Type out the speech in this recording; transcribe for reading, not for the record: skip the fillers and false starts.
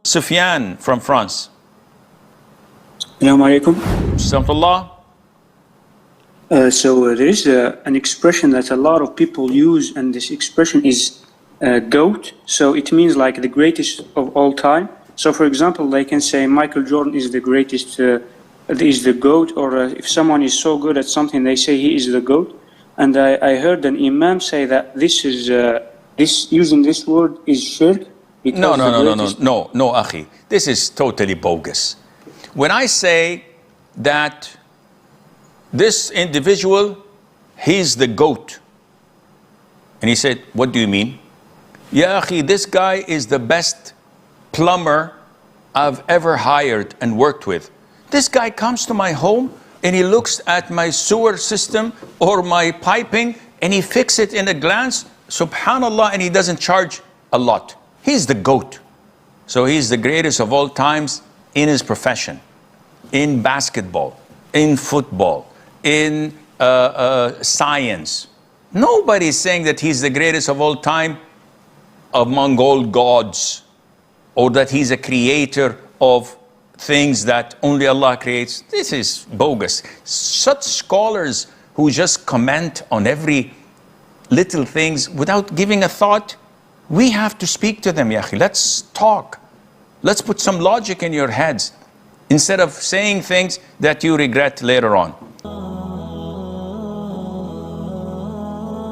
Sufyan from France. Assalamu alaikum. Astaghfirullah. So there is an expression that a lot of people use, and this expression is GOAT. So it means like the greatest of all time. So for example, they can say Michael Jordan is the greatest, is the GOAT, or if someone is so good at something, they say he is the GOAT. And I heard an imam say that this is using this word is shirk. No, akhi. This is totally bogus. When I say that this individual, he's the GOAT, and he said, what do you mean? Ya akhi, this guy is the best plumber I've ever hired and worked with. This guy comes to my home and he looks at my sewer system or my piping and he fixes it in a glance, subhanallah, and he doesn't charge a lot. He's the GOAT. So he's the greatest of all times in his profession, in basketball, in football, in science. Nobody's saying that he's the greatest of all time among all gods, or that he's a creator of things that only Allah creates. This is bogus. Such scholars who just comment on every little things without giving a thought, we have to speak to them, Yahi. Let's talk. Let's put some logic in your heads instead of saying things that you regret later on.